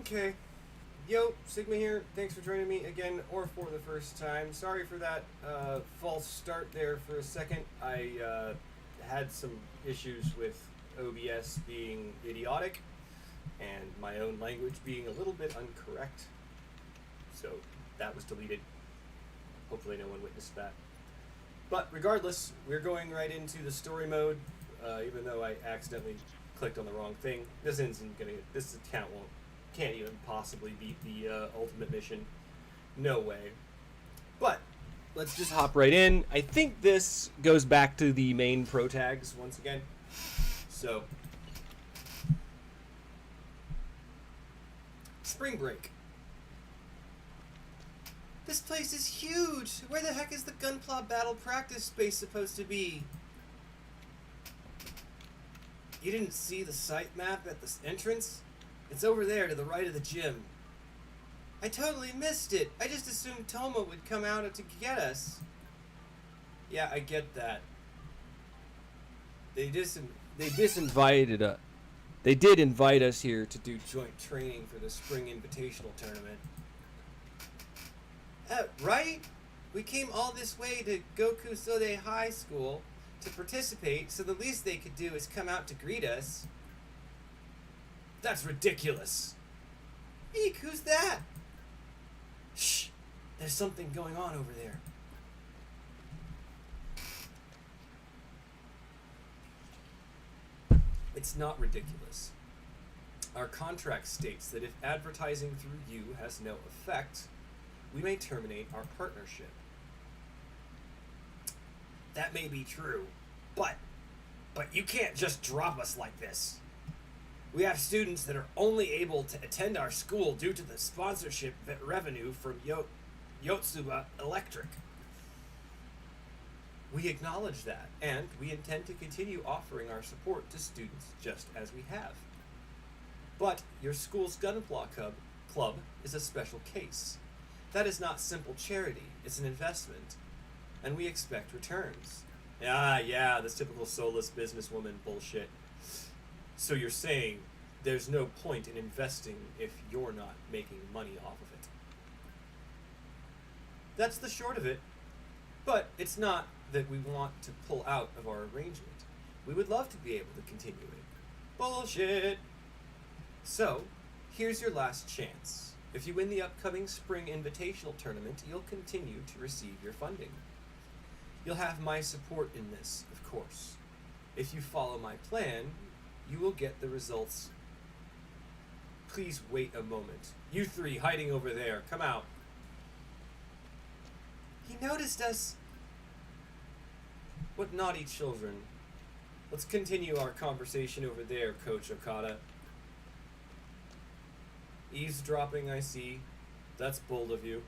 Okay. Yo, Sigma here. Thanks for joining me again, or for the first time. Sorry for that false start there for a second. I had some issues with OBS being idiotic and my own language being a little bit incorrect. So that was deleted. Hopefully no one witnessed that. But regardless, we're going right into the story mode, even though I accidentally clicked on the wrong thing. This account can't even possibly beat the ultimate mission. No way. But let's just hop right in. I think this goes back to the main pro tags once again. So, spring break. This place is huge! Where the heck is the Gunpla battle practice space supposed to be? You didn't see the site map at the entrance? It's over there to the right of the gym. I totally missed it. I just assumed Toma would come out to get us. Yeah, I get that. They disinvited us. They did invite us here to do joint training for the Spring Invitational Tournament. Right? We came all this way to Gokusode High School to participate, so the least they could do is come out to greet us. That's ridiculous. Eek, who's that? Shh, there's something going on over there. It's not ridiculous. Our contract states that if advertising through you has no effect, we may terminate our partnership. That may be true, but you can't just drop us like this. We have students that are only able to attend our school due to the sponsorship revenue from Yotsuba Electric. We acknowledge that, and we intend to continue offering our support to students just as we have. But your school's Gunpla Club is a special case. That is not simple charity, it's an investment, and we expect returns. Yeah, this typical soulless businesswoman bullshit. So you're saying there's no point in investing if you're not making money off of it. That's the short of it. But it's not that we want to pull out of our arrangement. We would love to be able to continue it. Bullshit! So, here's your last chance. If you win the upcoming Spring Invitational Tournament, you'll continue to receive your funding. You'll have my support in this, of course. If you follow my plan, you will get the results. Please wait a moment. You three hiding over there, come out. He noticed us. What naughty children. Let's continue our conversation over there, Coach Okada. Eavesdropping, I see. That's bold of you.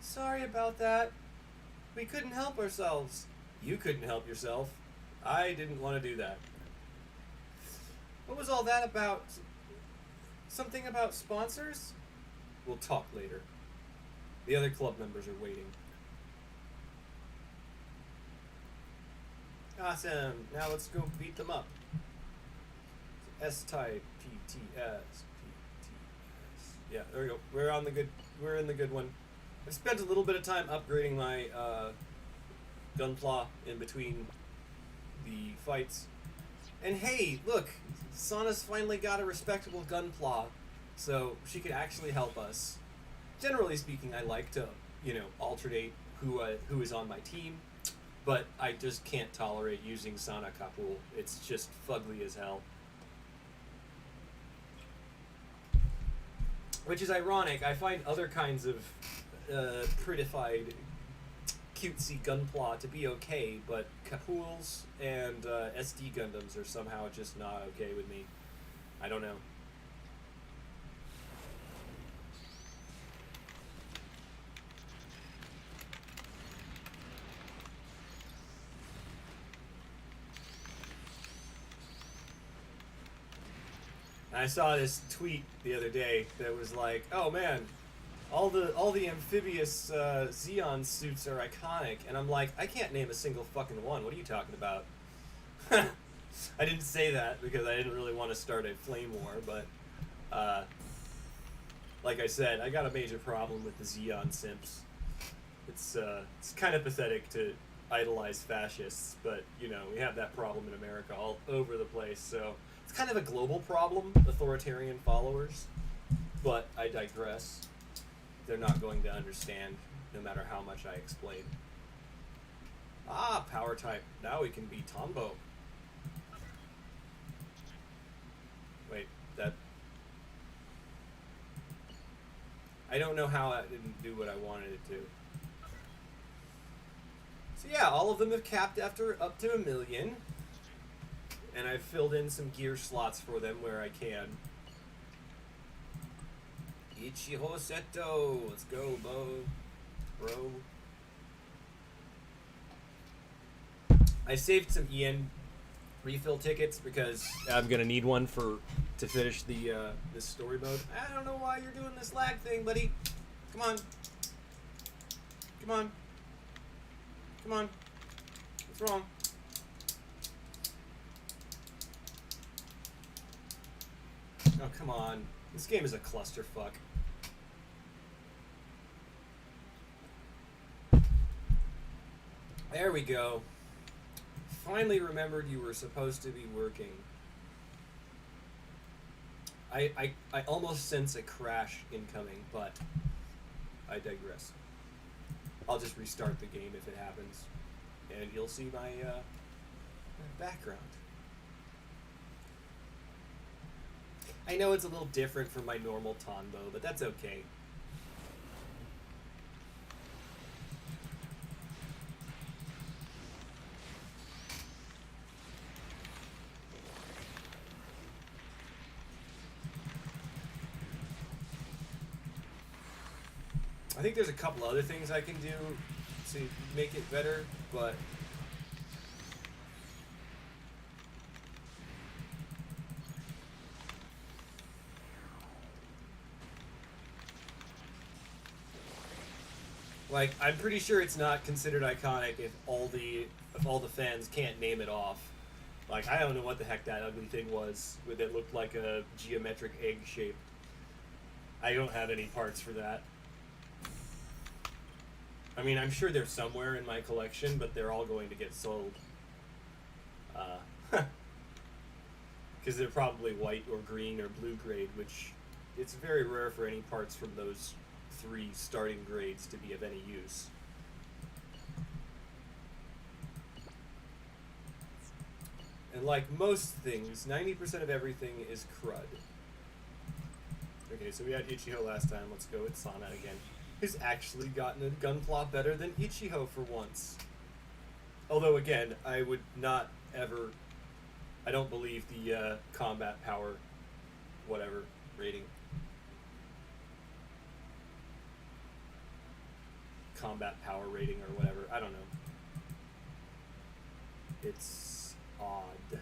Sorry about that. We couldn't help ourselves. You couldn't help yourself. I didn't want to do that. What was all that about? Something about sponsors? We'll talk later. The other club members are waiting. Awesome. Now let's go beat them up. S-type, PTS. Yeah, there we go. We're in the good one. I've spent a little bit of time upgrading my Gunpla in between the fights. And hey, look, Sana's finally got a respectable Gunpla, so she could actually help us. Generally speaking, I like to, alternate who is on my team, but I just can't tolerate using Sana Kapul. It's just fugly as hell. Which is ironic. I find other kinds of prettified, cutesy Gunpla to be okay, but Kapuls and SD Gundams are somehow just not okay with me. I don't know. I saw this tweet the other day that was like, "Oh man, all the amphibious Xeon suits are iconic," and I'm like, I can't name a single fucking one. What are you talking about? I didn't say that because I didn't really want to start a flame war, but like I said, I got a major problem with the Xeon simps. It's kind of pathetic to idolize fascists, but you know we have that problem in America all over the place. So it's kind of a global problem, authoritarian followers. But I digress. They're not going to understand, no matter how much I explain. Ah, power type. Now we can be Tombo. Wait, that... I don't know how that didn't do what I wanted it to. So yeah, all of them have capped after up to 1 million. And I've filled in some gear slots for them where I can. Ichiho Seto! Let's go, bro. I saved some EN refill tickets because I'm gonna need one to finish the this story mode. I don't know why you're doing this lag thing, buddy. Come on. What's wrong? Oh, come on. This game is a clusterfuck. There we go. Finally remembered you were supposed to be working. I almost sense a crash incoming, but I digress. I'll just restart the game if it happens, and you'll see my background. I know it's a little different from my normal Tonbo, but that's okay. I think there's a couple other things I can do to make it better, but like I'm pretty sure it's not considered iconic if all the fans can't name it off. Like I don't know what the heck that ugly thing was that looked like a geometric egg shape. I don't have any parts for that. I mean, I'm sure they're somewhere in my collection, but they're all going to get sold. Because they're probably white or green or blue grade, which it's very rare for any parts from those 3 starting grades to be of any use. And like most things, 90% of everything is crud. Okay, so we had Ichiho last time. Let's go with Sana again. Who's actually gotten a gunpla better than Ichiho for once. Although, again, I would not ever... I don't believe the combat power... whatever rating. Combat power rating or whatever. I don't know. It's odd.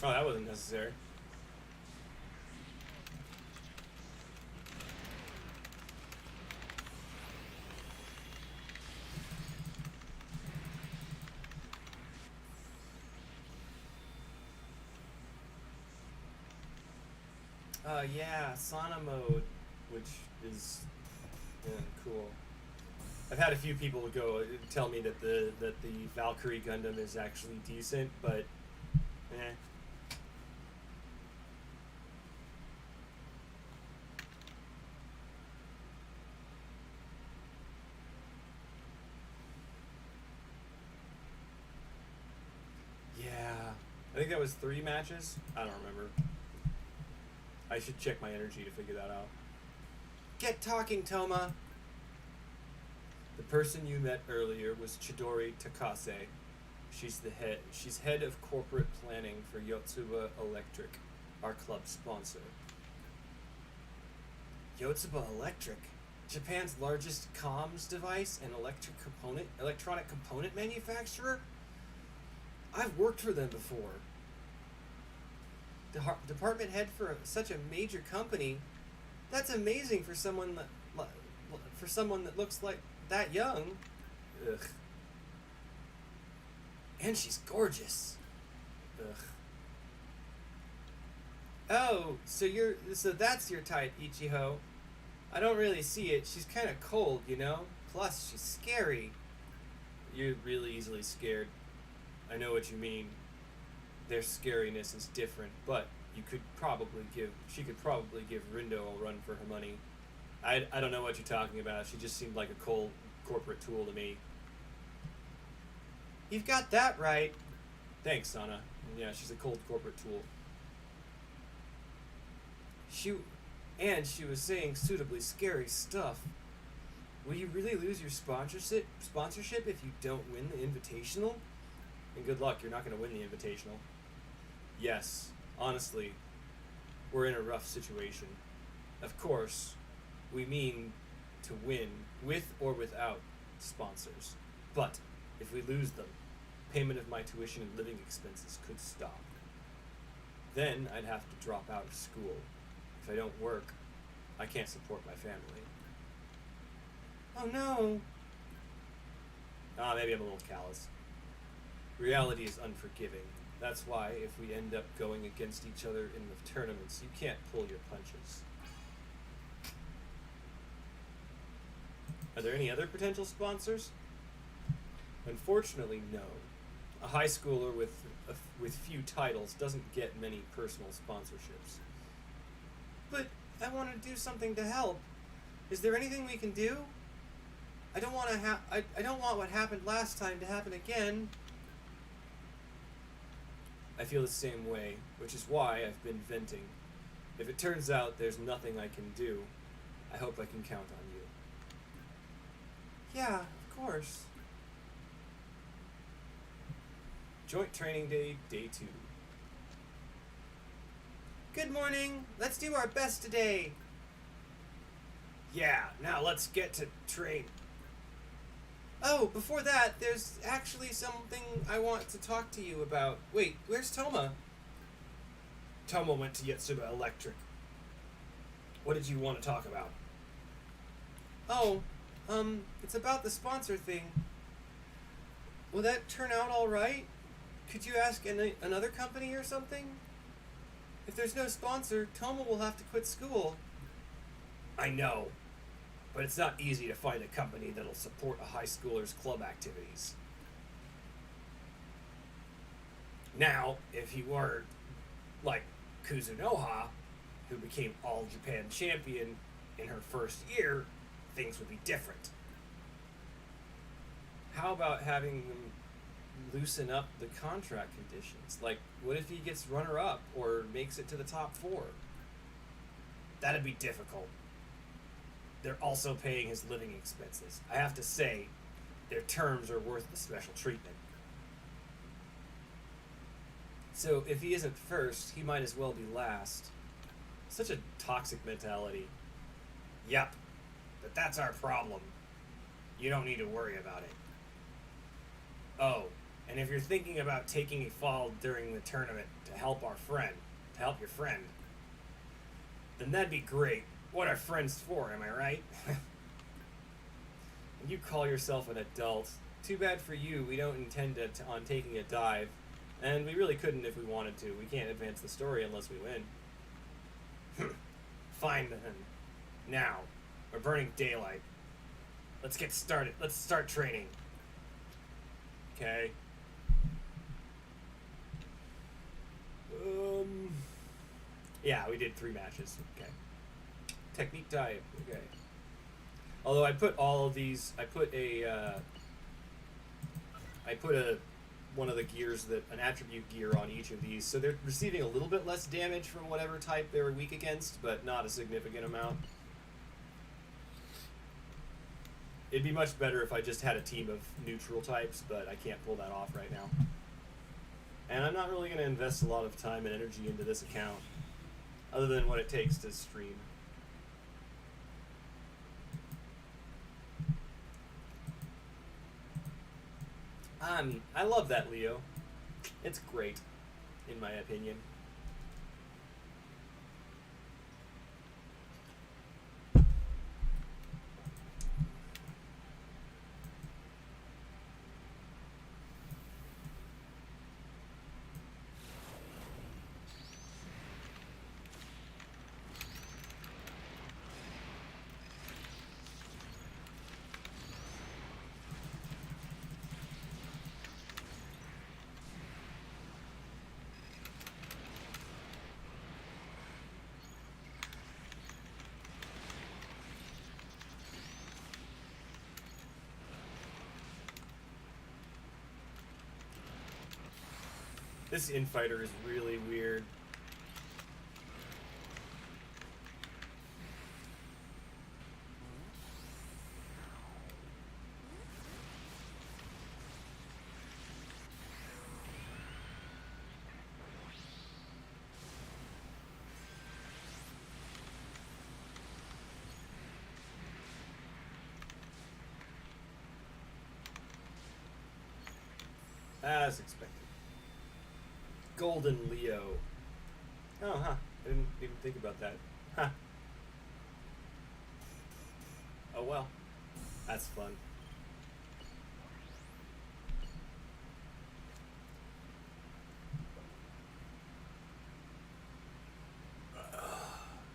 Oh, that wasn't necessary. Yeah, Sana mode, which is cool. I've had a few people tell me that the Valkyrie Gundam is actually decent, but eh. I think that was 3 matches. I don't remember. I should check my energy to figure that out. Get talking, Toma! The person you met earlier was Chidori Takase. She's head of corporate planning for Yotsuba Electric, our club sponsor. Yotsuba Electric? Japan's largest comms device and electronic component manufacturer? I've worked for them before. department head for such a major company. That's amazing for someone that looks like that young. Ugh. And she's gorgeous. Ugh. Oh, so that's your type, Ichiho. I don't really see it. She's kind of cold, you know? Plus, she's scary. You're really easily scared. I know what you mean. Their scariness is different, but she could probably give Rindo a run for her money. I don't know what you're talking about. She just seemed like a cold corporate tool to me. You've got that right. Thanks, Sana. Yeah, she's a cold corporate tool. She was saying suitably scary stuff. Will you really lose your sponsorship if you don't win the Invitational? And good luck, you're not going to win the Invitational. Yes, honestly, we're in a rough situation. Of course, we mean to win with or without sponsors. But if we lose them, payment of my tuition and living expenses could stop. Then I'd have to drop out of school. If I don't work, I can't support my family. Oh no! Maybe I'm a little callous. Reality is unforgiving. That's why, if we end up going against each other in the tournaments, you can't pull your punches. Are there any other potential sponsors? Unfortunately, no. A high schooler with few titles doesn't get many personal sponsorships. But I want to do something to help. Is there anything we can do? I don't want what happened last time to happen again. I feel the same way, which is why I've been venting. If it turns out there's nothing I can do, I hope I can count on you. Yeah, of course. Joint Training Day, Day 2. Good morning. Let's do our best today. Yeah, now let's get to train. Oh, before that, there's actually something I want to talk to you about. Wait, where's Toma? Toma went to Yatsuba Electric. What did you want to talk about? Oh, it's about the sponsor thing. Will that turn out all right? Could you ask another company or something? If there's no sponsor, Toma will have to quit school. I know, but it's not easy to find a company that'll support a high schooler's club activities. Now, if he were like Kuzunoha, who became All Japan champion in her first year, things would be different. How about having them loosen up the contract conditions? Like, what if he gets runner-up or makes it to the top 4? That'd be difficult. They're also paying his living expenses. I have to say, their terms are worth the special treatment. So if he isn't first, he might as well be last. Such a toxic mentality. Yep, but that's our problem. You don't need to worry about it. Oh, and if you're thinking about taking a fall during the tournament to help your friend, then that'd be great. What are friends for, am I right? You call yourself an adult. Too bad for you, we don't intend on taking a dive. And we really couldn't if we wanted to. We can't advance the story unless we win. Fine then. Now, we're burning daylight. Let's get started. Let's start training. Okay. Yeah, we did 3 matches. Okay. Technique diet. Okay. Although I put all of these, I put one of the gears, an attribute gear on each of these, so they're receiving a little bit less damage from whatever type they were weak against, but not a significant amount. It'd be much better if I just had a team of neutral types, but I can't pull that off right now. And I'm not really going to invest a lot of time and energy into this account, other than what it takes to stream. I love that Leo. It's great, in my opinion. This infighter is really weird. As expected. Golden Leo. Oh, huh. I didn't even think about that. Huh. Oh, well. That's fun.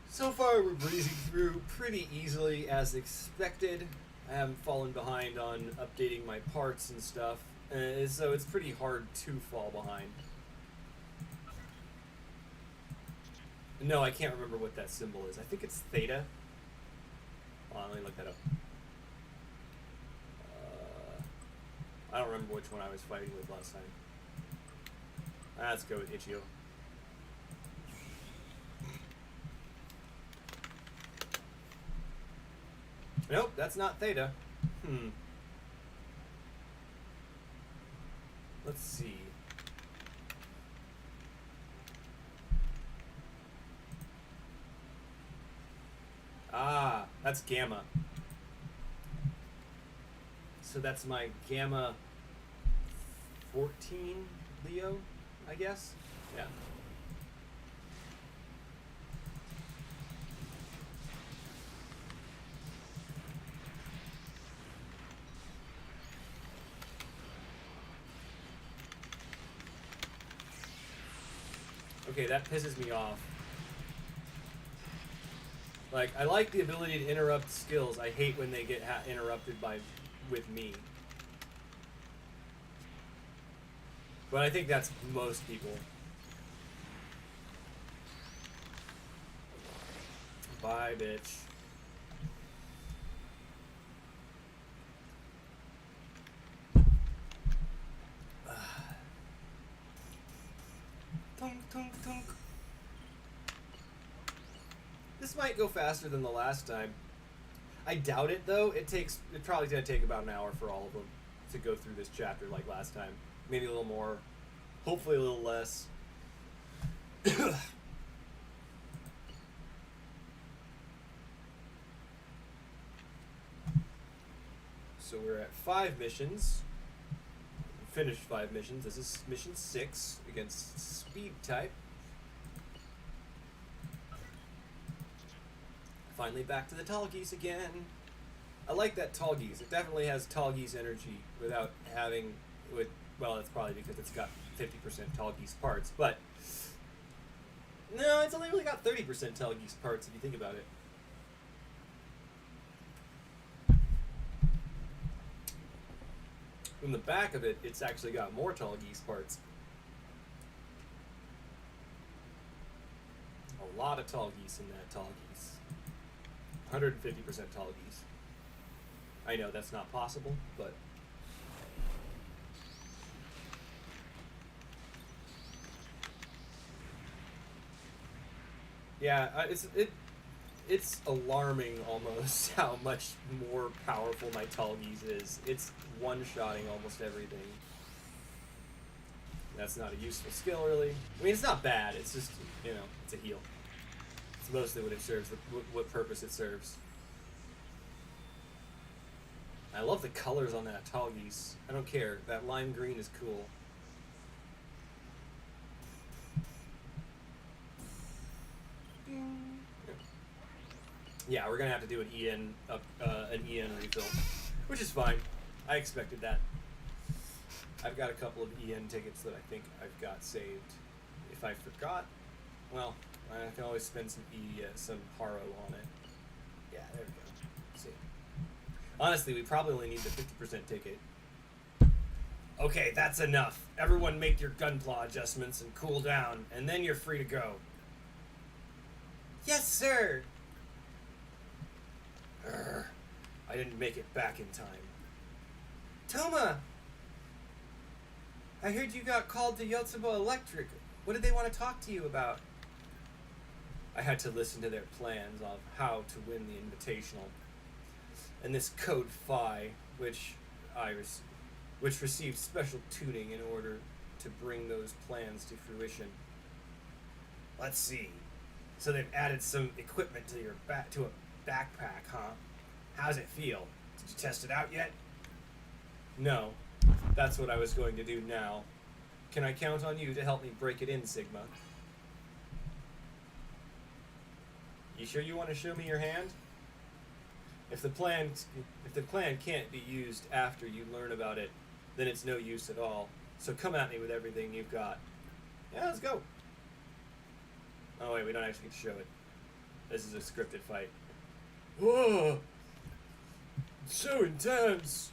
So far, we're breezing through pretty easily as expected. I haven't fallen behind on updating my parts and stuff, so it's pretty hard to fall behind. No, I can't remember what that symbol is. I think it's theta. Hold on, let me look that up. I don't remember which one I was fighting with last time. Let's go with Ichio. Nope, that's not theta. Let's see. Ah, that's gamma. So that's my gamma 14 Leo, I guess? Yeah. Okay, that pisses me off. Like, I like the ability to interrupt skills. I hate when they get interrupted with me. But I think that's most people. Bye, bitch. Tunk, tunk, tunk. This might go faster than the last time. I doubt it, though. It's probably going to take about an hour for all of them to go through this chapter like last time. Maybe a little more. Hopefully a little less. So we're at 5 missions. Finished 5 missions. This is mission 6 against speed type. Finally back to the tall geese again. I like that tall geese. It definitely has tall geese energy without having well, it's probably because it's got 50% tall geese parts, but no, it's only really got 30% tall geese parts if you think about it. In the back of it, it's actually got more tall geese parts. A lot of tall geese in that tall geese. 150% tall geese. I know that's not possible, but yeah, it's alarming almost how much more powerful my tall geese is. It's one-shotting almost everything. That's not a useful skill, really. I mean, it's not bad. It's just, it's a heal. It's mostly what it serves, what purpose it serves. I love the colors on that tall geese. I don't care. That lime green is cool. Yeah, we're gonna have to do an EN refill, which is fine. I expected that. I've got a couple of EN tickets that I think I've got saved. If I forgot, well, I can always spend some Haro on it. Yeah, there we go. See. Honestly, we probably only need the 50% ticket. Okay, that's enough. Everyone make your gunpla adjustments and cool down, and then you're free to go. Yes, sir! I didn't make it back in time. Toma! I heard you got called to Yotsuba Electric. What did they want to talk to you about? I had to listen to their plans of how to win the Invitational. And this Code Phi, which received special tuning in order to bring those plans to fruition. Let's see. So they've added some equipment to to a backpack, huh? How's it feel? Did you test it out yet? No. That's what I was going to do now. Can I count on you to help me break it in, Sigma? You sure you want to show me your hand? If the plan can't be used after you learn about it, then it's no use at all. So come at me with everything you've got. Yeah, let's go. Oh wait, we don't actually get to show it. This is a scripted fight. Whoa! So intense!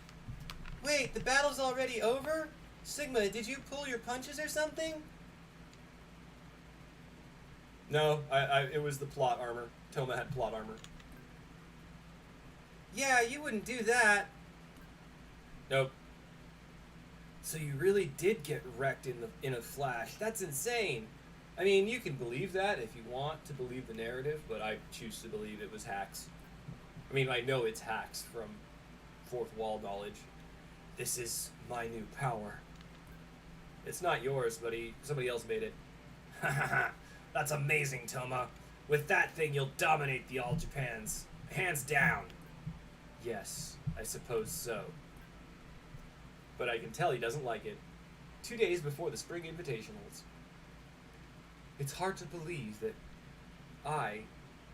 Wait, the battle's already over? Sigma, did you pull your punches or something? No, it was the plot armor. Toma had plot armor. Yeah, you wouldn't do that. Nope. So you really did get wrecked in a flash. That's insane. I mean, you can believe that if you want to believe the narrative, but I choose to believe it was hacks. I mean, I know it's hacks from fourth wall knowledge. This is my new power. It's not yours, buddy. Somebody else made it. Ha ha ha. That's amazing, Toma. With that thing, you'll dominate the All Japans. Hands down. Yes, I suppose so. But I can tell he doesn't like it. 2 days before the Spring Invitationals. It's hard to believe that I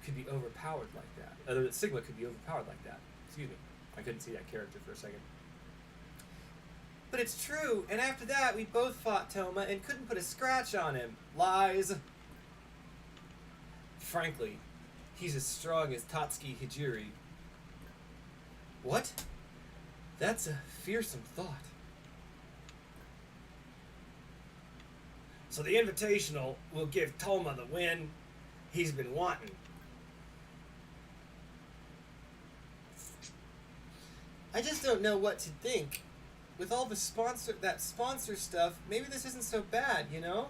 could be overpowered like that. That Sigma could be overpowered like that. Excuse me. I couldn't see that character for a second. But it's true, and after that we both fought Toma and couldn't put a scratch on him. Lies. Frankly, he's as strong as Tatsuki Hijiri. What? That's a fearsome thought. So the Invitational will give Toma the win he's been wanting. I just don't know what to think. With all the sponsor stuff, maybe this isn't so bad, you know?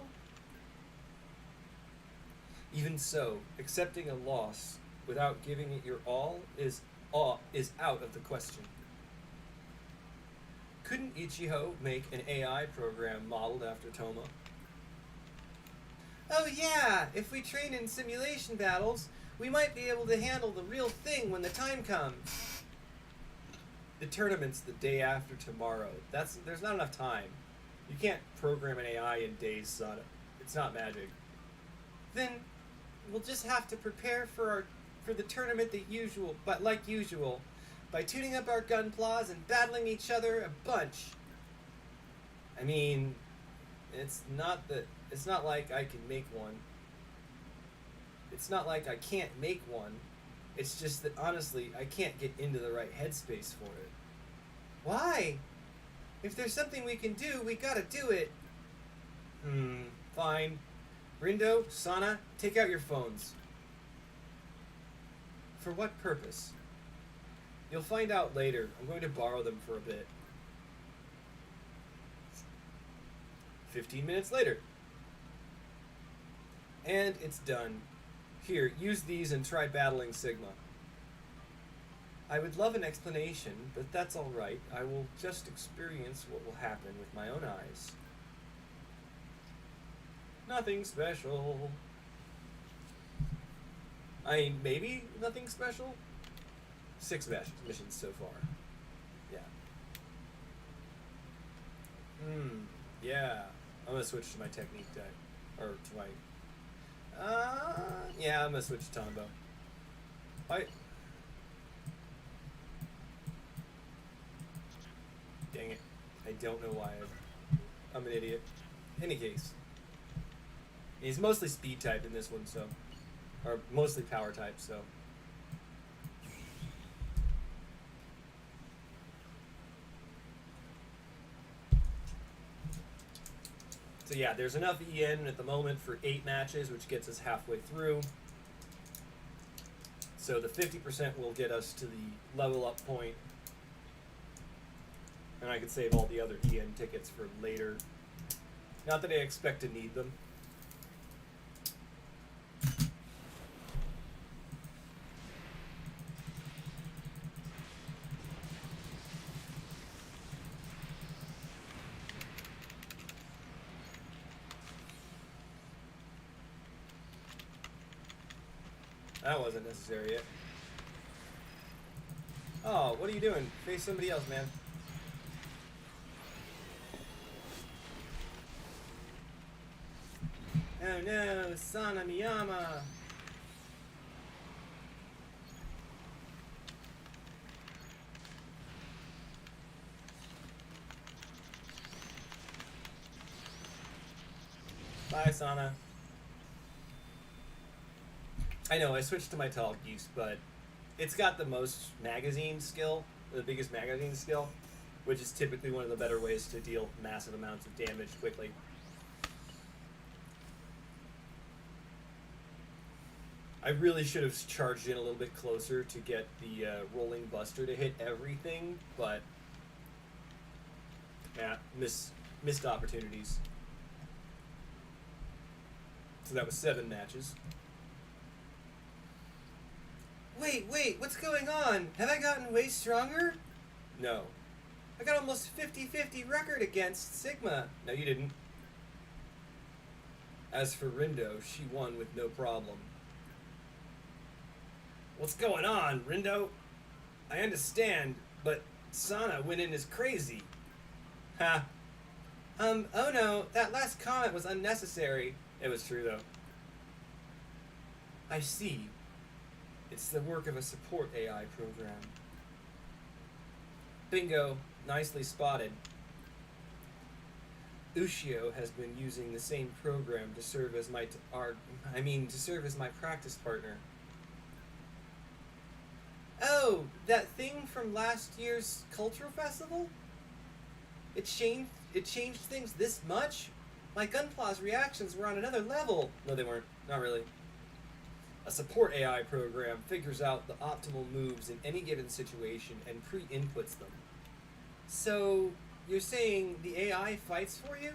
Even so, accepting a loss without giving it your all is out of the question. Couldn't Ichigo make an AI program modeled after Toma? Oh yeah, if we train in simulation battles, we might be able to handle the real thing when the time comes. The tournament's the day after tomorrow. There's not enough time. You can't program an AI in days, son. It's not magic. Then we'll just have to prepare for the tournament like usual, by tuning up our gunplas and battling each other a bunch. I mean, it's not like I can make one. It's not like I can't make one. It's just that, honestly, I can't get into the right headspace for it. Why? If there's something we can do, we gotta do it. Fine. Rindo, Sana, take out your phones. For what purpose? You'll find out later. I'm going to borrow them for a bit. 15 minutes later. And it's done. Here, use these and try battling Sigma. I would love an explanation, but that's alright. I will just experience what will happen with my own eyes. Nothing special. I mean, maybe nothing special? 6 missions so far. Yeah. Yeah. I'm gonna switch to my technique deck. Or to my... yeah, I'm gonna switch to Tombo. Dang it. I don't know why I'm an idiot. In any case. He's mostly speed type in this one, so... Or mostly power type, so... So yeah, there's enough EN at the moment for 8 matches, which gets us halfway through. So the 50% will get us to the level up point. And I can save all the other EN tickets for later. Not that I expect to need them. That wasn't necessary yet. Oh, what are you doing? Face somebody else, man. Oh no, Sana Miyama! Bye, Sana. I know, I switched to my Tall Geese, but it's got the most magazine skill, the biggest magazine skill, which is typically one of the better ways to deal massive amounts of damage quickly. I really should have charged in a little bit closer to get the rolling buster to hit everything, but yeah, missed opportunities. So that was 7 matches. Wait, what's going on? Have I gotten way stronger? No. I got almost 50-50 record against Sigma. No, you didn't. As for Rindo, she won with no problem. What's going on, Rindo? I understand, but Sana went in as crazy. Ha. Oh no, that last comment was unnecessary. It was true, though. I see. It's the work of a support AI program. Bingo. Nicely spotted. Ushio has been using the same program to serve as my practice partner. Oh, that thing from last year's cultural festival? It changed things this much? My Gunplas reactions were on another level. No, they weren't. Not really. A support AI program figures out the optimal moves in any given situation and pre-inputs them. So, you're saying the AI fights for you?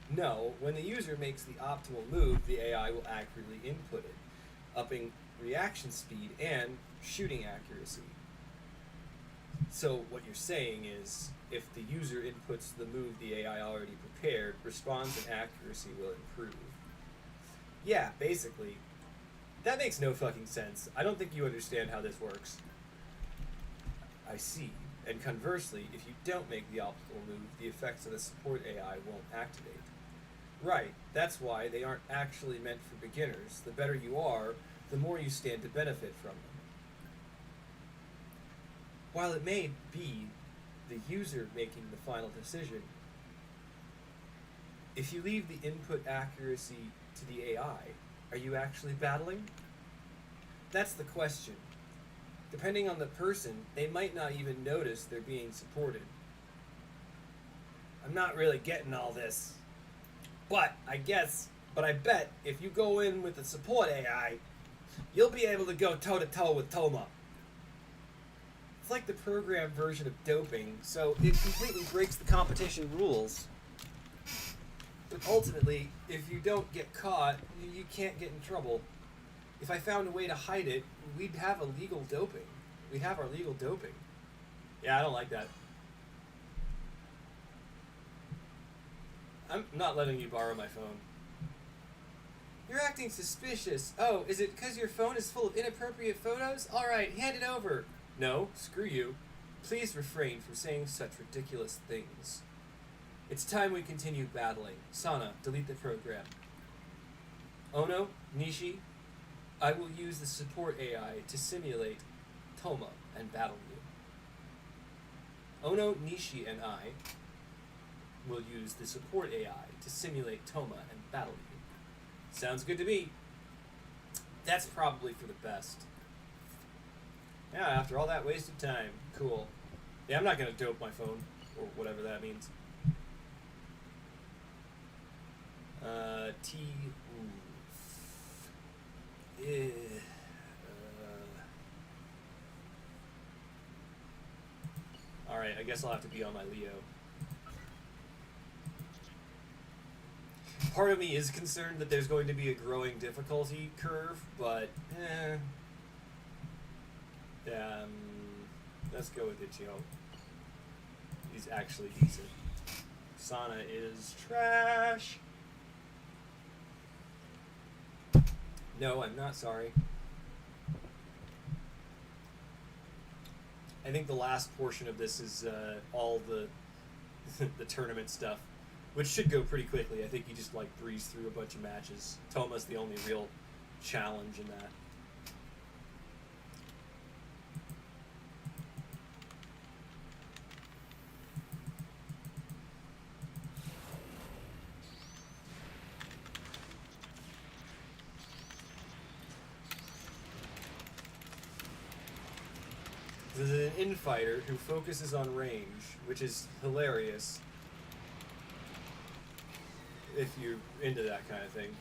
No, when the user makes the optimal move, the AI will accurately input it, upping reaction speed and shooting accuracy. So what you're saying is, if the user inputs the move the AI already prepared, response and accuracy will improve. Yeah, basically. That makes no fucking sense. I don't think you understand how this works. I see. And conversely, if you don't make the optimal move, the effects of the support AI won't activate. Right, that's why they aren't actually meant for beginners. The better you are, the more you stand to benefit from them. While it may be the user making the final decision, if you leave the input accuracy to the AI, are you actually battling? That's the question. Depending on the person, they might not even notice they're being supported. I'm not really getting all this. But I bet if you go in with the support AI, you'll be able to go toe-to-toe with Toma. It's like the program version of doping, so it completely breaks the competition rules. But ultimately, if you don't get caught, you can't get in trouble. If I found a way to hide it, we'd have a legal doping. We'd have our legal doping. Yeah, I don't like that. I'm not letting you borrow my phone. You're acting suspicious. Oh, is it because your phone is full of inappropriate photos? Alright, hand it over. No, screw you. Please refrain from saying such ridiculous things. It's time we continue battling. Sana, delete the program. Ono, Nishi, I will use the support AI to simulate Toma and battle you. Ono, Nishi, and I will use the support AI to simulate Toma and battle you. Sounds good to me. That's probably for the best. Yeah, after all that wasted time. Cool. Yeah, I'm not going to dope my phone, or whatever that means. Alright, I guess I'll have to be on my Leo. part of me is concerned that there's going to be a growing difficulty curve, but let's go with Ichigo. He's actually decent. Sana is trash. No, I'm not sorry. I think the last portion of this is all the the tournament stuff, which should go pretty quickly. I think you just like breeze through a bunch of matches. Toma's the only real challenge in that. This is an infighter who focuses on range, which is hilarious if you're into that kind of thing.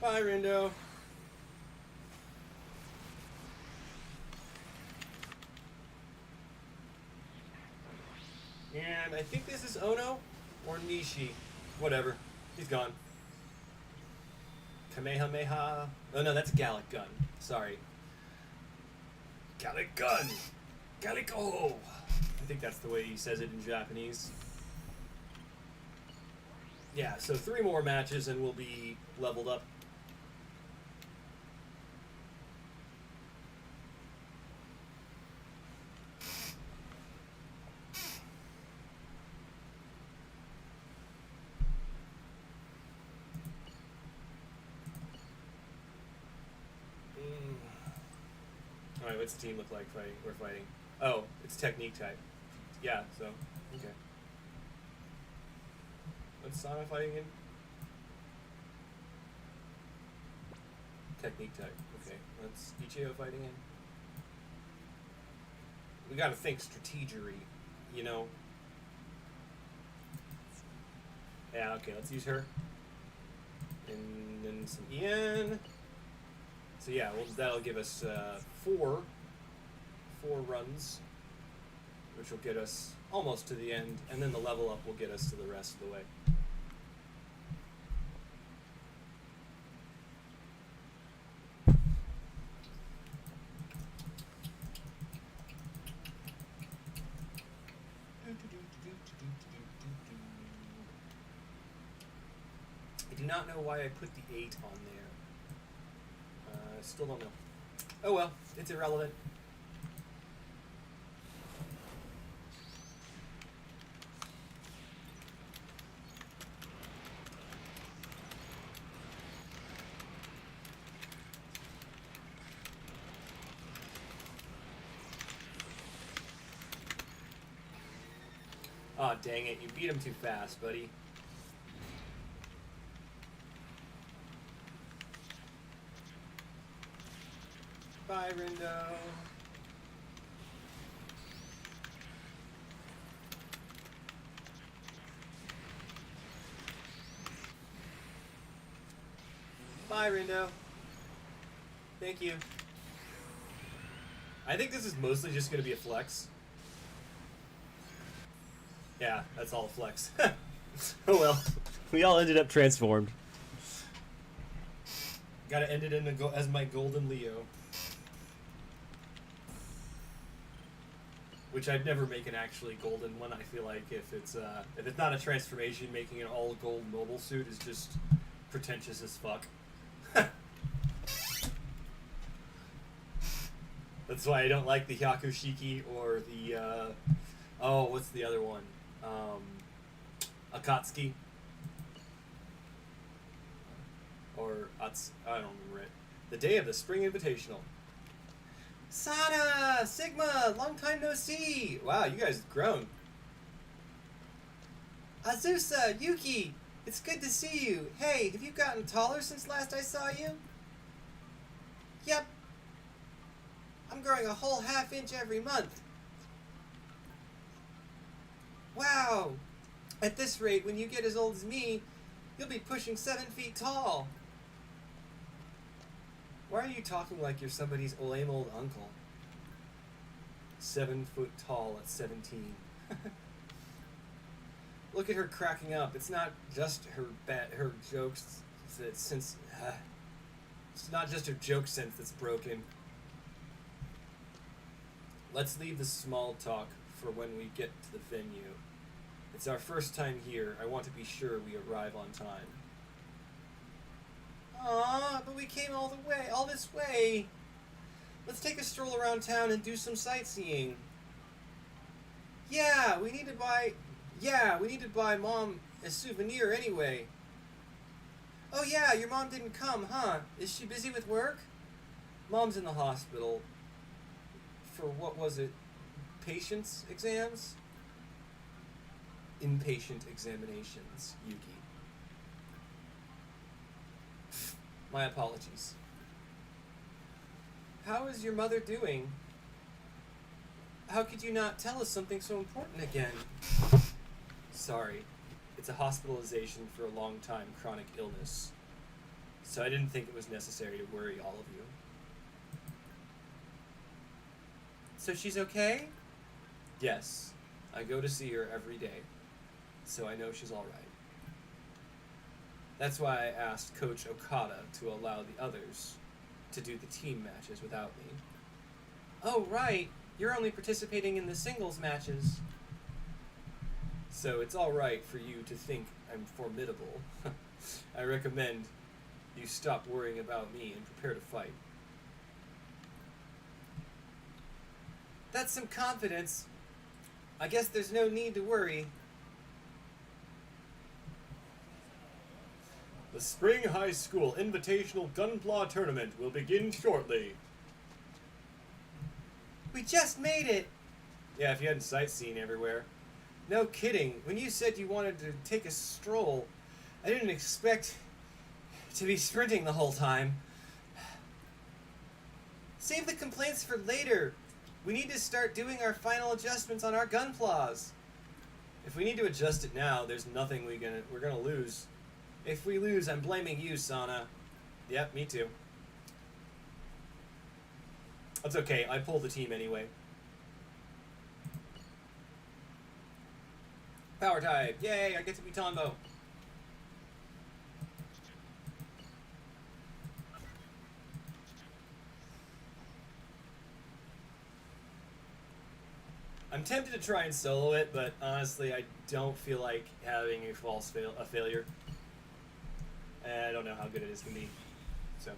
Bye, Rindo. And I think this is Ono or Nishi. Whatever. He's gone. Kamehameha. Oh no, that's Gallic Gun. Sorry. Gallic Gun! Gallico! I think that's the way he says it in Japanese. Yeah, so 3 more matches and we'll be leveled up. Alright, what's the team look like we're fighting? Oh, it's technique type. Yeah, so, okay. What's Sana fighting in? Technique type. Okay, what's Ichigo fighting in? We gotta think strategery, you know? Yeah, okay, let's use her. And then some Ian. So yeah, well, that'll give us 4 runs, which will get us almost to the end, and then the level up will get us to the rest of the way. I do not know why I put the 8 on there. Still don't know. Oh well, it's irrelevant. Aw, dang it, you beat him too fast, buddy. Bye, Rindo. Bye, Rindo. Thank you. I think this is mostly just going to be a flex. Yeah, that's all a flex. Oh well. We all ended up transformed. Gotta end it in as my golden Leo. Which I'd never make an actually golden one. I feel like if it's not a transformation, making an all gold mobile suit is just pretentious as fuck. That's why I don't like the Hyakushiki or the oh, what's the other one? Akatsuki. Or I don't remember it. The day of the Spring Invitational. Sana! Sigma! Long time no see! Wow, you guys have grown. Azusa! Yuki! It's good to see you. Hey, have you gotten taller since last I saw you? Yep. I'm growing a whole ½ inch every month. Wow! At this rate, when you get as old as me, you'll be pushing 7 feet tall. Why are you talking like you're somebody's lame old uncle? 7 foot tall at 17. Look at her cracking up. It's not just her jokes that since it's not just her joke sense that's broken. Let's leave the small talk for when we get to the venue. It's our first time here. I want to be sure we arrive on time. Aw, but we came all this way. Let's take a stroll around town and do some sightseeing. Yeah, we need to buy Mom a souvenir anyway. Oh yeah, your mom didn't come, huh? Is she busy with work? Mom's in the hospital. For what was it? Patients exams? Inpatient examinations, Yuki. My apologies. How is your mother doing? How could you not tell us something so important again? Sorry. It's a hospitalization for a long time chronic illness. So I didn't think it was necessary to worry all of you. So she's okay? Yes. I go to see her every day. So I know she's alright. That's why I asked Coach Okada to allow the others to do the team matches without me. Oh, right. You're only participating in the singles matches. So it's alright for you to think I'm formidable. I recommend you stop worrying about me and prepare to fight. That's some confidence. I guess there's no need to worry. The Spring High School Invitational Gunpla Tournament will begin shortly. We just made it! Yeah, if you hadn't sightseen everywhere. No kidding. When you said you wanted to take a stroll, I didn't expect to be sprinting the whole time. Save the complaints for later. We need to start doing our final adjustments on our gunplas. If we need to adjust it now, there's nothing we're gonna lose. If we lose, I'm blaming you, Sana. Yep, me too. That's okay, I pulled the team anyway. Power type, yay, I get to be Tombo. I'm tempted to try and solo it, but honestly, I don't feel like having a failure. And I don't know how good it is for me, so.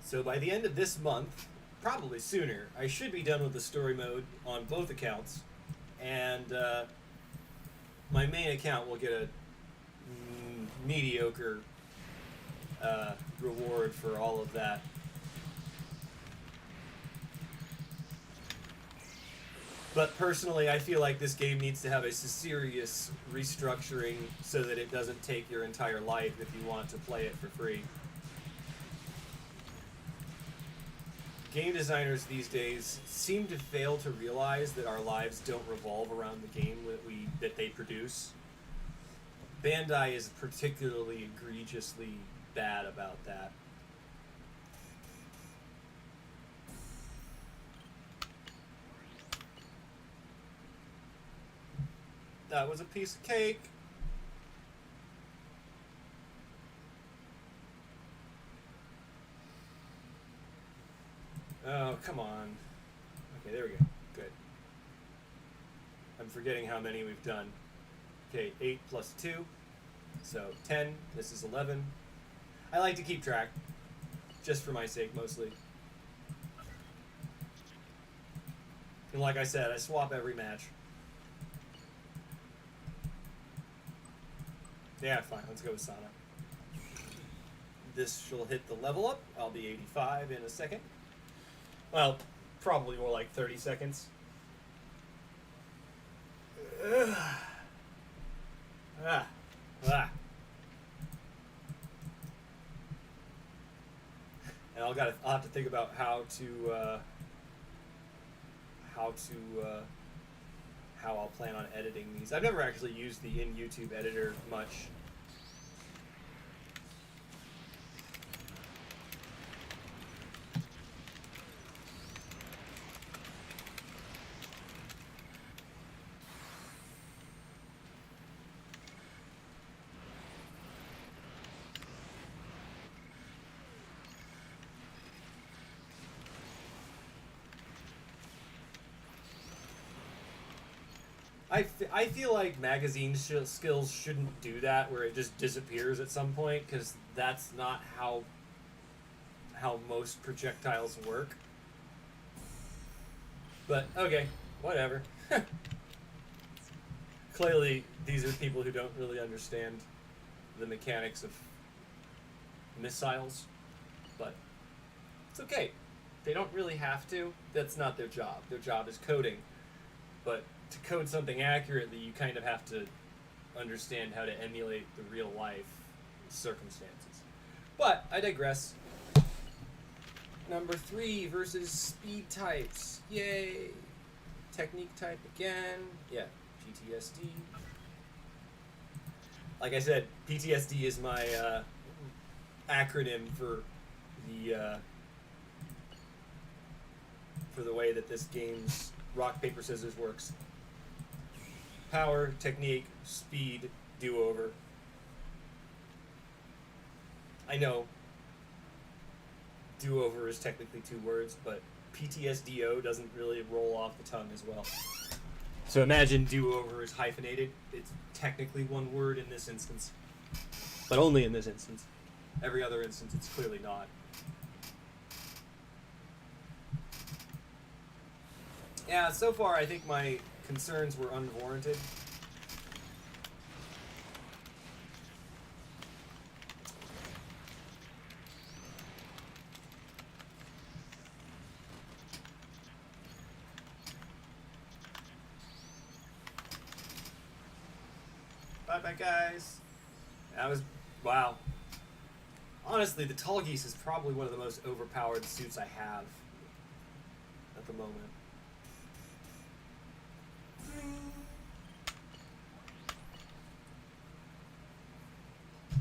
So by the end of this month, probably sooner, I should be done with the story mode on both accounts, and my main account will get a mediocre reward for all of that. But personally, I feel like this game needs to have a serious restructuring so that it doesn't take your entire life if you want to play it for free. Game designers these days seem to fail to realize that our lives don't revolve around the game that they produce. Bandai is particularly egregiously bad about that. That was a piece of cake. Oh, come on. Okay, there we go. Good. I'm forgetting how many we've done. Okay, 8 plus 2. So 10. This is 11. I like to keep track. Just for my sake, mostly. And like I said, I swap every match. Yeah, fine. Let's go with Sana. This shall hit the level up. I'll be 85 in a second. Well, probably more like 30 seconds. Ah. Ah. And I'll have to think about how I'll plan on editing these. I've never actually used the in YouTube editor much. I feel like magazine skills shouldn't do that, where it just disappears at some point, because that's not how most projectiles work. But okay, whatever. Clearly, these are people who don't really understand the mechanics of missiles, but it's okay. They don't really have to. That's not their job. Their job is coding. But to code something accurately, you kind of have to understand how to emulate the real life circumstances. But I digress. Number 3 versus speed types. Yay! Technique type again. Yeah, PTSD. Like I said, PTSD is my acronym for the way that this game's rock, paper, scissors works. Power, technique, speed, do-over. I know do-over is technically 2 words, but PTSDO doesn't really roll off the tongue as well. So imagine do-over is hyphenated. It's technically 1 word in this instance, but only in this instance. Every other instance, it's clearly not. Yeah, so far I think my concerns were unwarranted. Bye-bye, guys. That was... wow. Honestly, the Tall Geese is probably one of the most overpowered suits I have at the moment.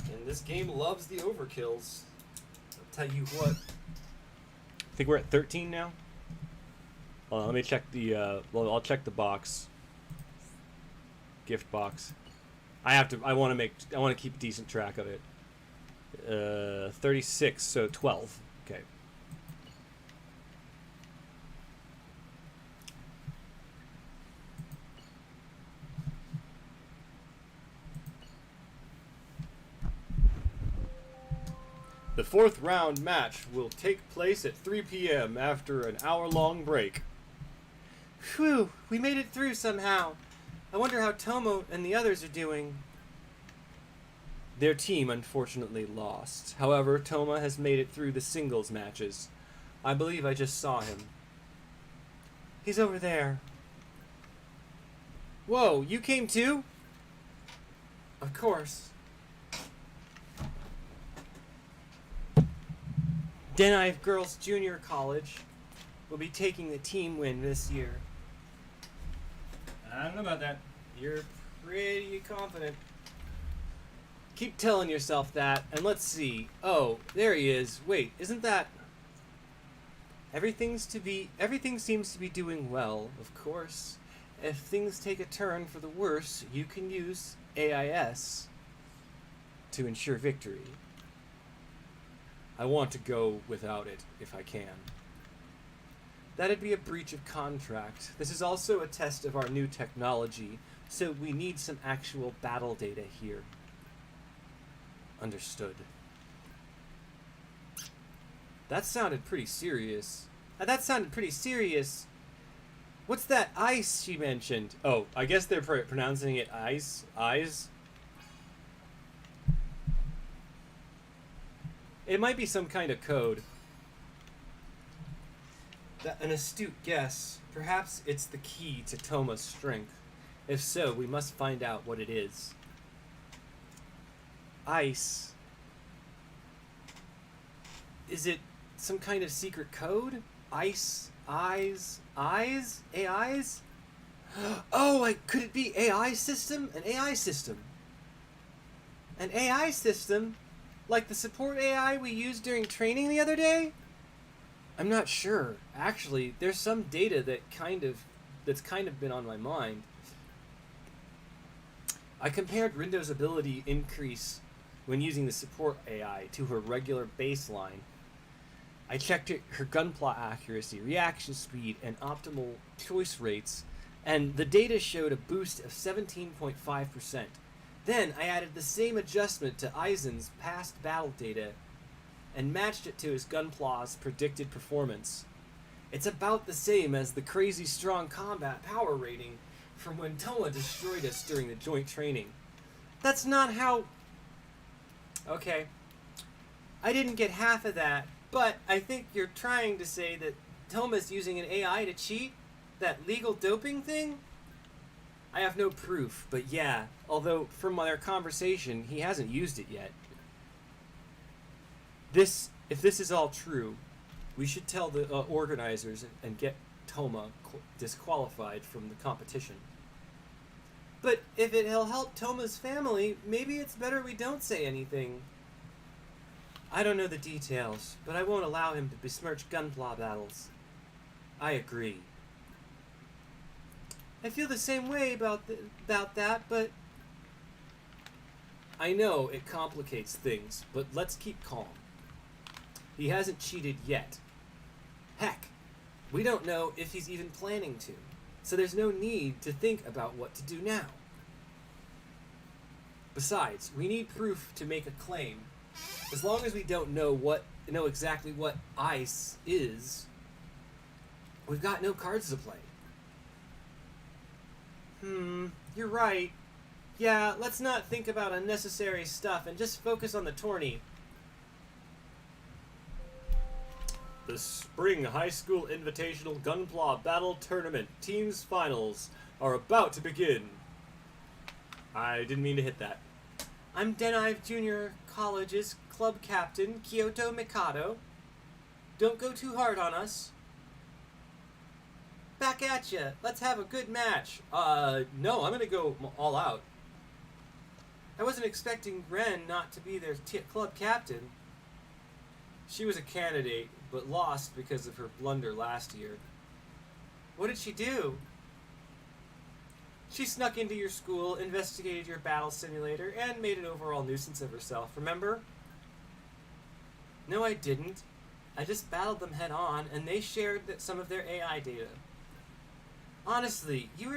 And this game loves the overkills. I'll tell you what. I think we're at 13 now. Hold on, let me check the, I'll check the box. Gift box. I want to keep decent track of it. 36, so 12. Okay. The 4th round match will take place at 3 p.m. after an hour-long break. Phew, we made it through somehow. I wonder how Tomo and the others are doing. Their team unfortunately lost. However, Toma has made it through the singles matches. I believe I just saw him. He's over there. Whoa, you came too? Of course. Denaive Girls Junior College will be taking the team win this year. I don't know about that. You're pretty confident. Keep telling yourself that, and let's see. Oh, there he is. Wait, isn't that... Everything seems to be doing well, of course. If things take a turn for the worse, you can use AIS to ensure victory. I want to go without it, if I can. That'd be a breach of contract. This is also a test of our new technology, so we need some actual battle data here. Understood. That sounded pretty serious. What's that ice she mentioned? Oh, I guess they're pronouncing it ice. Eyes. It might be some kind of code. An astute guess. Perhaps it's the key to Toma's strength. If so, we must find out what it is. Ice. Is it some kind of secret code? Ice, eyes, AIs? Oh, could it be AI system? An AI system. An AI system? Like the support AI we used during training the other day? I'm not sure. Actually, there's some data that's kind of been on my mind. I compared Rindo's ability increase when using the support AI to her regular baseline. I checked her gunpla accuracy, reaction speed, and optimal choice rates, and the data showed a boost of 17.5%. Then I added the same adjustment to Eisen's past battle data and matched it to his gunpla's predicted performance. It's about the same as the crazy strong combat power rating from when Toma destroyed us during the joint training. That's not how... Okay. I didn't get half of that, but I think you're trying to say that Toma's using an AI to cheat? That legal doping thing? I have no proof, but yeah, although from our conversation, he hasn't used it yet. If this is all true, we should tell the organizers and get Toma disqualified from the competition. But if it'll help Toma's family, maybe it's better we don't say anything. I don't know the details, but I won't allow him to besmirch gunpla battles. I agree. I feel the same way about that, but... I know it complicates things, but let's keep calm. He hasn't cheated yet. Heck, we don't know if he's even planning to, so there's no need to think about what to do now. Besides, we need proof to make a claim. As long as we don't know exactly what ice is, we've got no cards to play. You're right. Yeah, let's not think about unnecessary stuff and just focus on the tourney. The Spring High School Invitational Gunpla Battle Tournament Teams Finals are about to begin. I didn't mean to hit that. I'm Denive Junior College's club captain, Kyoto Mikado. Don't go too hard on us. Back at ya. Let's have a good match. No, I'm gonna go all out. I wasn't expecting Ren not to be their club captain. She was a candidate, but lost because of her blunder last year. What did she do? She snuck into your school, investigated your battle simulator, and made an overall nuisance of herself, remember? No, I didn't. I just battled them head on, and they shared some of their AI data. Honestly, you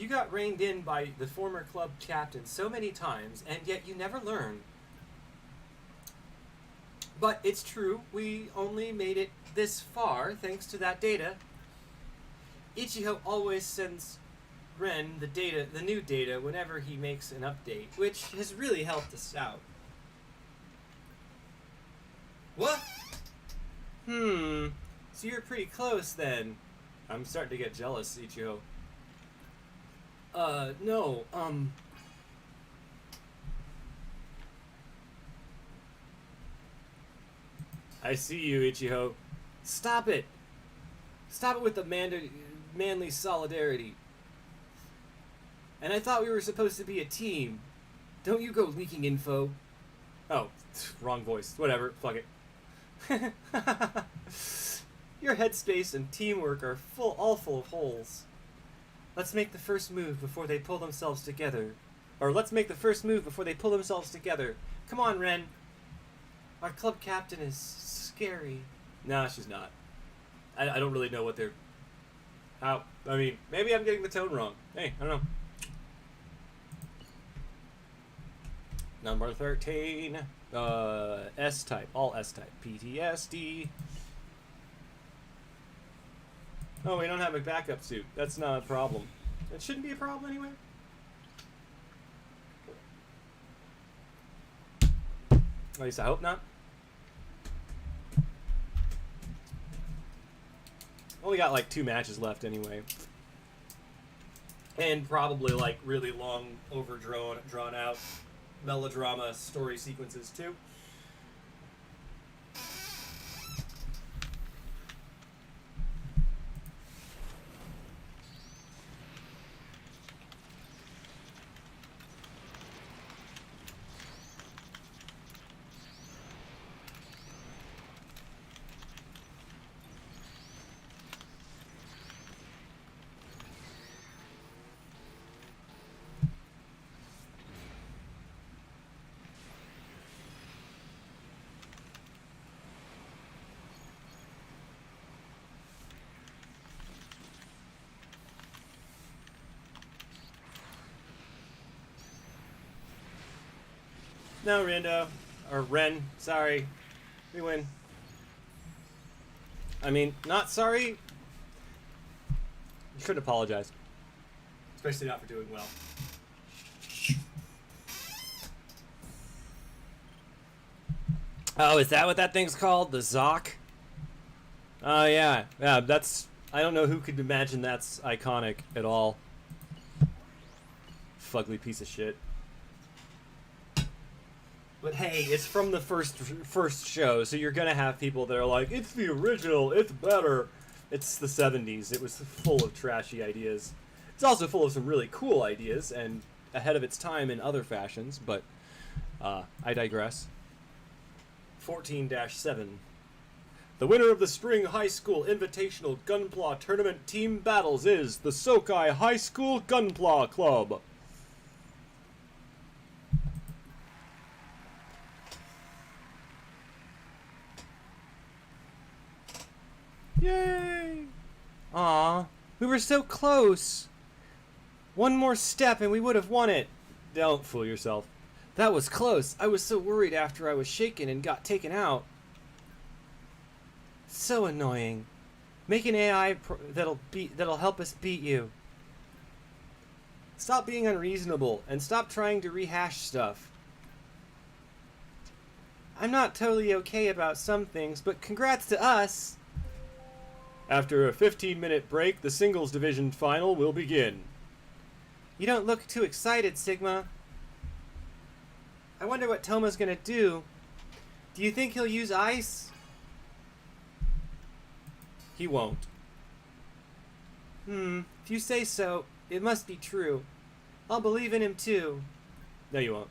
got reined in by the former club captain so many times, and yet you never learned. But it's true, we only made it this far thanks to that data. Ichigo always sends Ren the new data whenever he makes an update, which has really helped us out. What? So you're pretty close then. I'm starting to get jealous, Ichigo. No, I see you, Ichigo. Stop it! Stop it with the manly solidarity. And I thought we were supposed to be a team. Don't you go leaking info. Oh, wrong voice. Whatever, fuck it. Your headspace and teamwork are all full of holes. Let's make the first move before they pull themselves together. Or let's make the first move before they pull themselves together. Come on, Ren. Our club captain is scary. Nah, she's not. I don't really know what they're... I mean, maybe I'm getting the tone wrong. Hey, I don't know. Number 13. S-type. All S-type. PTSD. Oh, we don't have a backup suit. That's not a problem. It shouldn't be a problem anyway. At least I hope not. Only got like 2 matches left anyway. And probably like really long, drawn out melodrama story sequences too. No, Rindo. Or Ren. Sorry. We win. I mean, not sorry. You shouldn't apologize. Especially not for doing well. Oh, is that what that thing's called? The Zoc? Oh, yeah. Yeah, that's... I don't know who could imagine that's iconic at all. Fugly piece of shit. But hey, it's from the first show, so you're gonna have people that are like, it's the original, it's better. It's the 70s. It was full of trashy ideas. It's also full of some really cool ideas and ahead of its time in other fashions, but I digress. 14-7. The winner of the Spring High School Invitational Gunpla Tournament Team Battles is the Sokai High School Gunpla Club. Yay! Aw, we were so close. One more step and we would have won it. Don't fool yourself. That was close. I was so worried after I was shaken and got taken out. So annoying. Make an AI that'll help us beat you. Stop being unreasonable and stop trying to rehash stuff. I'm not totally okay about some things, but congrats to us. After a 15-minute break, the singles division final will begin. You don't look too excited, Sigma. I wonder what Toma's gonna do. Do you think he'll use ice? He won't. If you say so, it must be true. I'll believe in him too. No, you won't.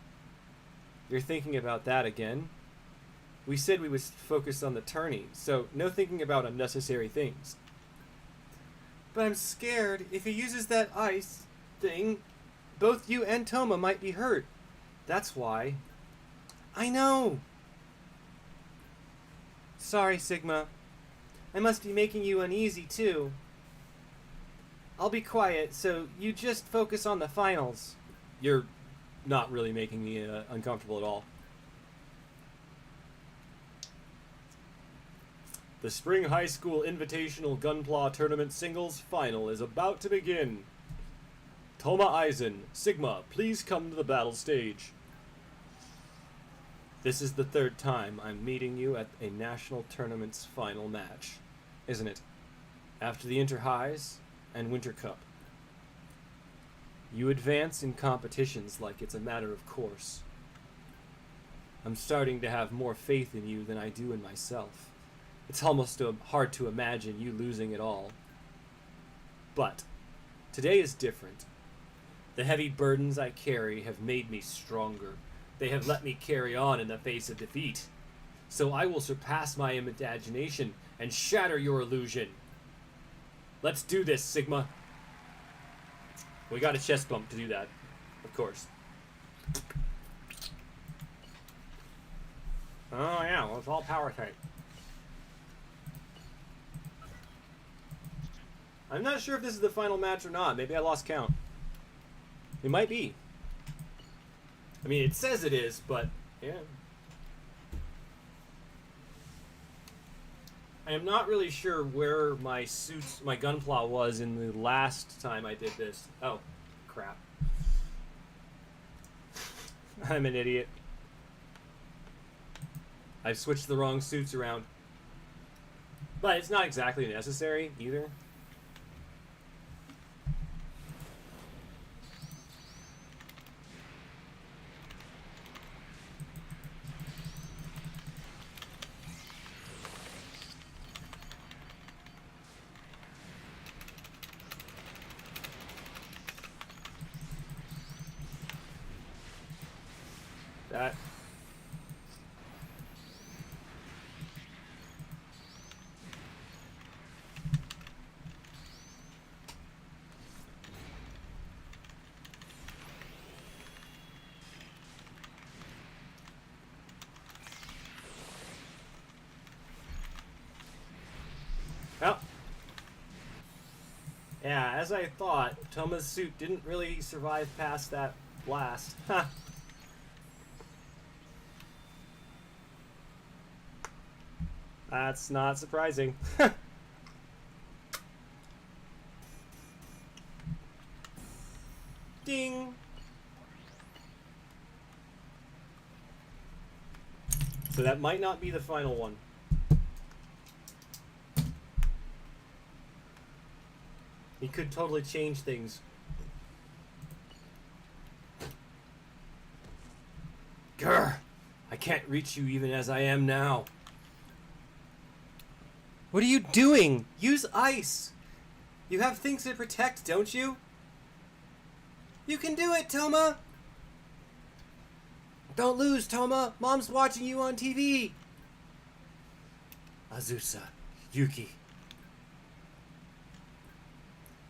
You're thinking about that again. We said we would focus on the tourney, so no thinking about unnecessary things. But I'm scared if he uses that ice thing, both you and Toma might be hurt. That's why. I know! Sorry, Sigma. I must be making you uneasy, too. I'll be quiet, so you just focus on the finals. You're not really making me uncomfortable at all. The Spring High School Invitational Gunpla Tournament Singles Final is about to begin. Toma Aizen, Sigma, please come to the battle stage. This is the third time I'm meeting you at a national tournament's final match, isn't it? After the Inter-Highs and Winter Cup. You advance in competitions like it's a matter of course. I'm starting to have more faith in you than I do in myself. It's almost hard to imagine you losing it all. But today is different. The heavy burdens I carry have made me stronger. They have let me carry on in the face of defeat. So I will surpass my imagination and shatter your illusion. Let's do this, Sigma. We got a chest bump to do that, of course. Oh yeah, well, it's all power type. I'm not sure if this is the final match or not. Maybe I lost count. It might be. I mean, it says it is, but yeah. I am not really sure where my gunpla was in the last time I did this. Oh, crap. I'm an idiot. I've switched the wrong suits around. But it's not exactly necessary either. That. Well. Yeah, as I thought, Toma's suit didn't really survive past that blast. Ha! That's not surprising. Ding! So that might not be the final one. He could totally change things. Grr! I can't reach you even as I am now. What are you doing? Use ice! You have things to protect, don't you? You can do it, Toma! Don't lose, Toma! Mom's watching you on TV! Azusa, Yuki.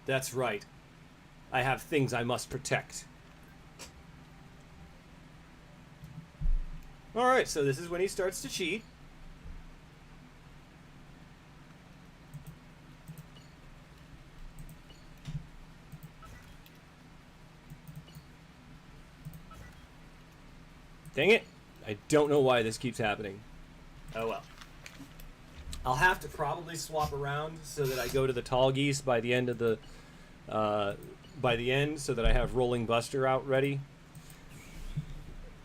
That's right. I have things I must protect. Alright, so this is when he starts to cheat. Dang it. I don't know why this keeps happening. Oh well. I'll have to probably swap around so that I go to the tall geese by the end of the so that I have Rolling Buster out ready.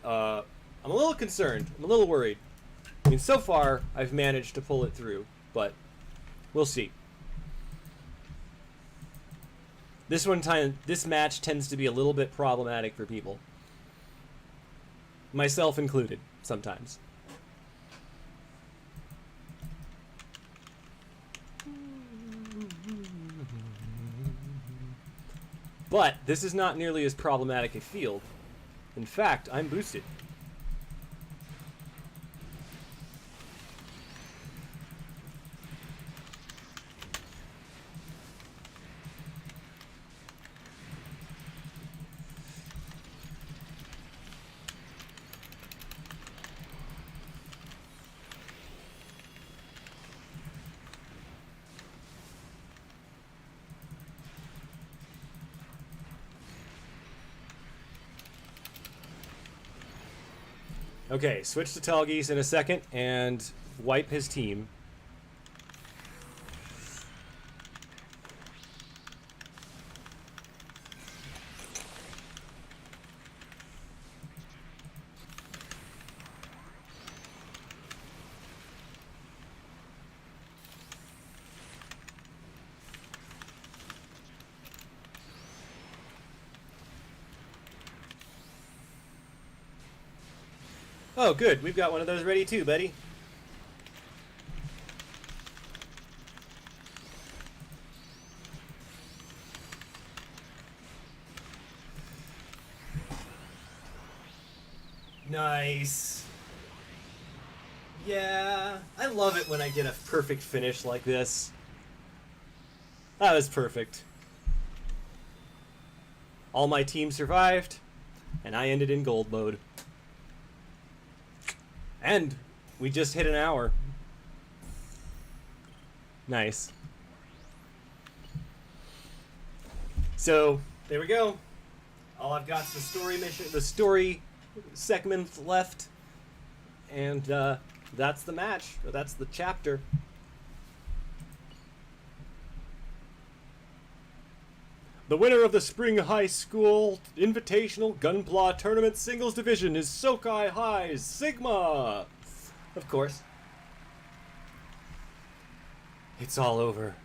I'm a little concerned. I'm a little worried. I mean, so far I've managed to pull it through, but we'll see. This match tends to be a little bit problematic for people. Myself included, sometimes. But this is not nearly as problematic a field. In fact, I'm boosted. Okay, switch to tall geese in a second and wipe his team. Oh, good. We've got one of those ready too, buddy. Nice. Yeah, I love it when I get a perfect finish like this. That was perfect. All my team survived, and I ended in gold mode. And we just hit an hour. Nice. So, there we go. All I've got is the story mission, the story segments left. And that's the match, or that's the chapter. The winner of the Spring High School Invitational Gunpla Tournament Singles Division is Sokai High's Sigma! Of course. It's all over.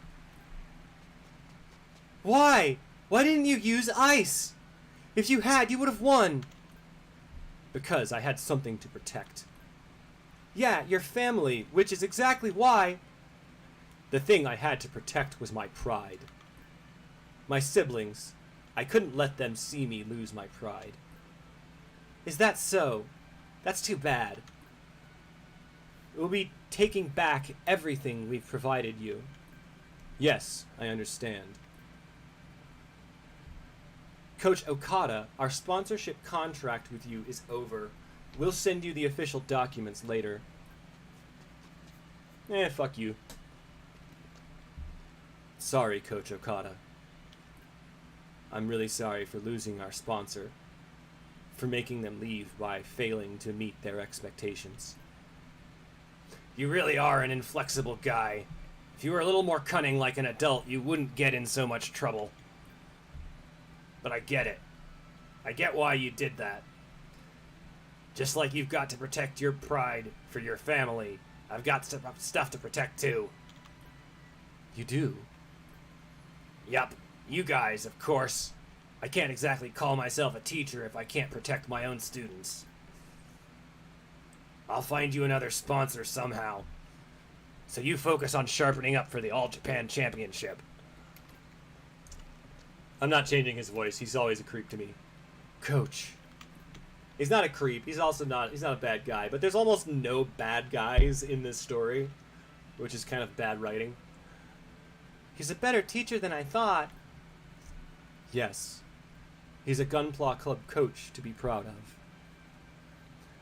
Why? Why didn't you use ice? If you had, you would have won. Because I had something to protect. Yeah, your family, which is exactly why. The thing I had to protect was my pride. My siblings. I couldn't let them see me lose my pride. Is that so? That's too bad. We'll be taking back everything we've provided you. Yes, I understand. Coach Okada, our sponsorship contract with you is over. We'll send you the official documents later. Fuck you. Sorry, Coach Okada. I'm really sorry for losing our sponsor, for making them leave by failing to meet their expectations. You really are an inflexible guy. If you were a little more cunning like an adult, you wouldn't get in so much trouble. But I get it. I get why you did that. Just like you've got to protect your pride for your family, I've got stuff to protect too. You do? Yup. You guys, of course. I can't exactly call myself a teacher if I can't protect my own students. I'll find you another sponsor somehow. So you focus on sharpening up for the All Japan Championship. I'm not changing his voice. He's always a creep to me. Coach. He's not a creep. He's not a bad guy. But there's almost no bad guys in this story, which is kind of bad writing. He's a better teacher than I thought. Yes. He's a Gunpla Club coach to be proud of.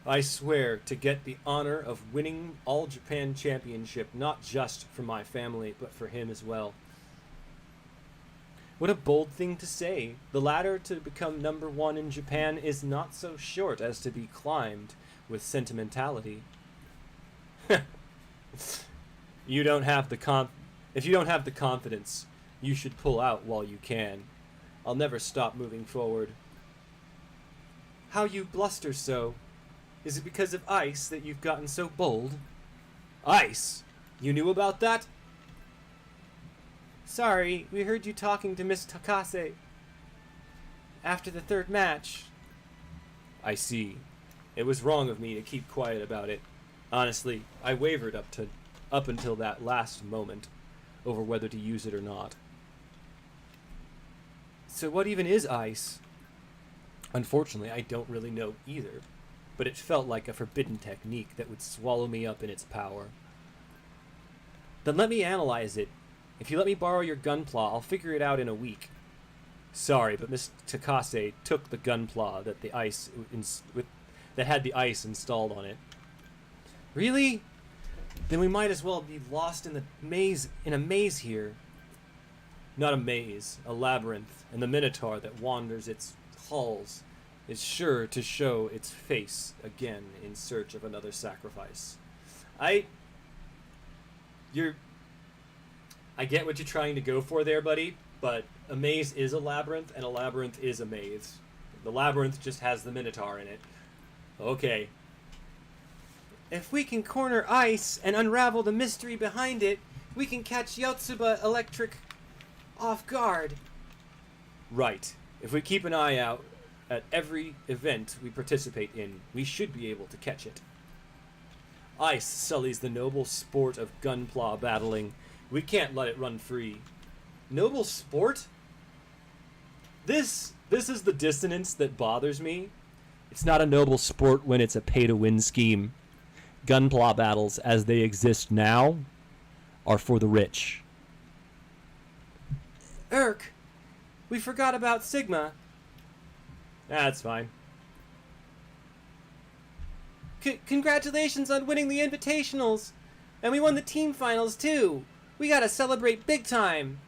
I swear to get the honor of winning All Japan Championship, not just for my family, but for him as well. What a bold thing to say. The ladder to become #1 in Japan is not so short as to be climbed with sentimentality. If you don't have the confidence, you should pull out while you can. I'll never stop moving forward. How you bluster so? Is it because of ice that you've gotten so bold? Ice? You knew about that? Sorry, we heard you talking to Miss Takase after the third match. I see. It was wrong of me to keep quiet about it. Honestly, I wavered up until that last moment over whether to use it or not. So what even is ice? Unfortunately, I don't really know either, but it felt like a forbidden technique that would swallow me up in its power. Then let me analyze it. If you let me borrow your gunpla, I'll figure it out in a week. Sorry, but Miss Takase took the gunpla that that had the ice installed on it. Really? Then we might as well be lost in a maze here. Not a maze, a labyrinth, and the minotaur that wanders its halls is sure to show its face again in search of another sacrifice. I get what you're trying to go for there, buddy, but a maze is a labyrinth, and a labyrinth is a maze. The labyrinth just has the minotaur in it. Okay. If we can corner ice and unravel the mystery behind it, we can catch Yotsuba Electric off guard. Right. If we keep an eye out at every event we participate in, we should be able to catch it. Ice sullies the noble sport of gunpla battling. We can't let it run free. Noble sport? This is the dissonance that bothers me. It's not a noble sport when it's a pay-to-win scheme. Gunpla battles, as they exist now, are for the rich. Urk, we forgot about Sigma. That's fine. Congratulations on winning the invitationals. And we won the team finals, too. We gotta celebrate big time.